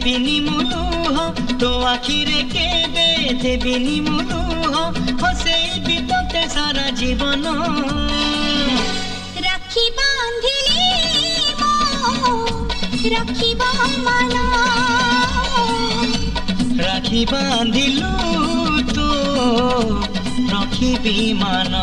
देविनी मुलुह तो आखिरे केबे देविनी मुलुह हसेबी तोते सारा जीवन राखी बांधिली राखी मन राखी बांधिलु तो रखिबी मान।